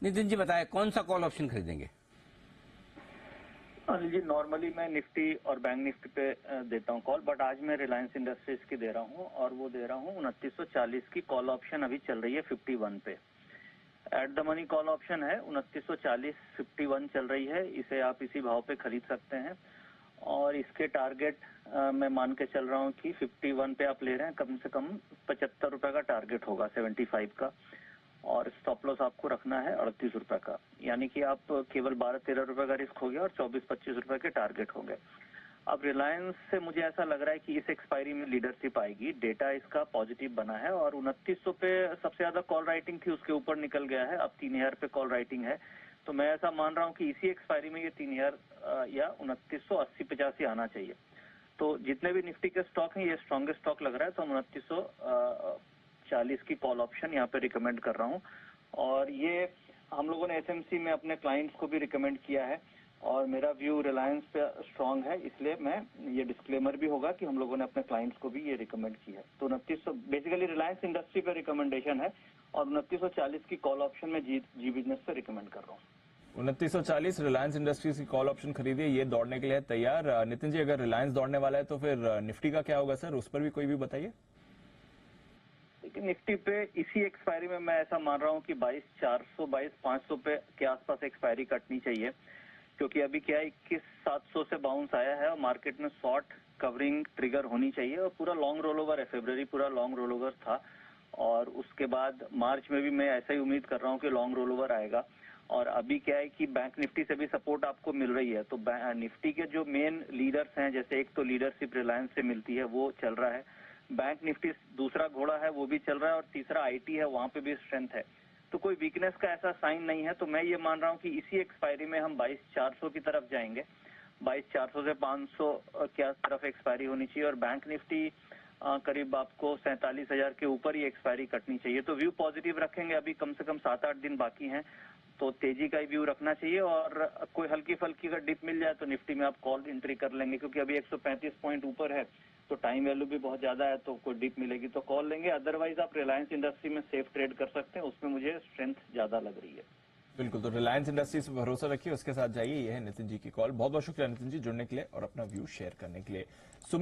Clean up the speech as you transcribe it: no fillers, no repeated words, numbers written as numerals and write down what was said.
नितिन जी बताएं कौन सा कॉल ऑप्शन खरीदेंगे? अनिल जी, नॉर्मली मैं निफ्टी और बैंक निफ्टी पे देता हूँ कॉल, बट आज मैं रिलायंस इंडस्ट्रीज की दे रहा हूँ और वो दे रहा हूँ 2940 की कॉल ऑप्शन अभी चल रही है 51 पे। At the money call option है 2940 51 चल रही है। इसे आप इसी भाव पे खरीद सकते हैं और इसके टारगेट मैं मान के चल रहा हूँ कि 51 पे आप ले रहे हैं, कम से कम 75 रुपए का टारगेट होगा 75 का, और स्टॉप लॉस आपको रखना है 38 रुपए का। यानी कि आप केवल 12-13 रुपए का रिस्क हो गया और 24-25 रुपए के टारगेट हो गए। अब रिलायंस से मुझे ऐसा लग रहा है कि इस एक्सपायरी में लीडरशिप आएगी। डेटा इसका पॉजिटिव बना है और 2900 पे सबसे ज्यादा कॉल राइटिंग थी, उसके ऊपर निकल गया है, अब 3000 पे कॉल राइटिंग है। तो मैं ऐसा मान रहा हूँ कि इसी एक्सपायरी में ये 3000 या 2980-85 आना चाहिए। तो जितने भी निफ्टी के स्टॉक हैं ये स्ट्रॉन्गेस्ट स्टॉक लग रहा है, तो 2940 की कॉल ऑप्शन यहाँ पे रिकमेंड कर रहा हूँ। और ये हम लोगों ने एसएमसी में अपने क्लाइंट्स को भी रिकमेंड किया है और मेरा व्यू रिलायंस पे स्ट्रांग है, इसलिए मैं ये डिस्क्लेमर भी होगा कि हम लोगों ने अपने क्लाइंट्स को भी ये रिकमेंड किया है। तो 2900 बेसिकली रिलायंस इंडस्ट्री पे रिकमेंडेशन है और 2940 की कॉल ऑप्शन में जी बिजनेस पे रिकमेंड कर रहा हूँ। 2940 रिलायंस इंडस्ट्रीज की कॉल ऑप्शन खरीदिए, ये दौड़ने के लिए है तैयार। नितिन जी, अगर रिलायंस दौड़ने वाला है तो फिर निफ्टी का क्या होगा सर, उस पर भी कोई भी बताइए। लेकिन निफ्टी पे इसी एक्सपायरी में मैं ऐसा मान रहा हूँ कि 22,400 22,500 पे के आसपास एक्सपायरी कटनी चाहिए, क्योंकि अभी क्या है 21,700 से बाउंस आया है और मार्केट में शॉर्ट कवरिंग ट्रिगर होनी चाहिए और पूरा लॉन्ग रोल ओवर है। फरवरी पूरा लॉन्ग रोल ओवर था और उसके बाद मार्च में भी मैं ऐसा ही उम्मीद कर रहा हूँ कि लॉन्ग रोल ओवर आएगा। और अभी क्या है कि बैंक निफ्टी से भी सपोर्ट आपको मिल रही है, तो निफ्टी के जो मेन लीडर्स हैं, जैसे एक तो लीडरशिप रिलायंस से मिलती है वो चल रहा है, बैंक निफ्टी दूसरा घोड़ा है वो भी चल रहा है और तीसरा आईटी है, वहां पे भी स्ट्रेंथ है। तो कोई वीकनेस का ऐसा साइन नहीं है। तो मैं ये मान रहा हूँ कि इसी एक्सपायरी में हम 22,400 की तरफ जाएंगे। 22,400 से 500 क्या तरफ एक्सपायरी होनी चाहिए और बैंक निफ्टी करीब आपको 47,000 के ऊपर ही एक्सपायरी कटनी चाहिए। तो व्यू पॉजिटिव रखेंगे, अभी कम से कम 7-8 दिन बाकी हैं, तो तेजी का ही व्यू रखना चाहिए। और कोई हल्की फल्की अगर डिप मिल जाए तो निफ्टी में आप कॉल एंट्री कर लेंगे, क्योंकि अभी 135 पॉइंट ऊपर है तो टाइम वैल्यू भी बहुत ज्यादा है, तो कोई डिप मिलेगी तो कॉल लेंगे। अदरवाइज आप रिलायंस इंडस्ट्री में सेफ ट्रेड कर सकते हैं, उसमें मुझे स्ट्रेंथ ज्यादा लग रही है। बिल्कुल, तो रिलायंस इंडस्ट्रीज पर भरोसा रखिए, उसके साथ जाइए। यह है नितिन जी की कॉल। बहुत बहुत शुक्रिया नितिन जी जुड़ने के लिए और अपना व्यू शेयर करने के लिए। सुमित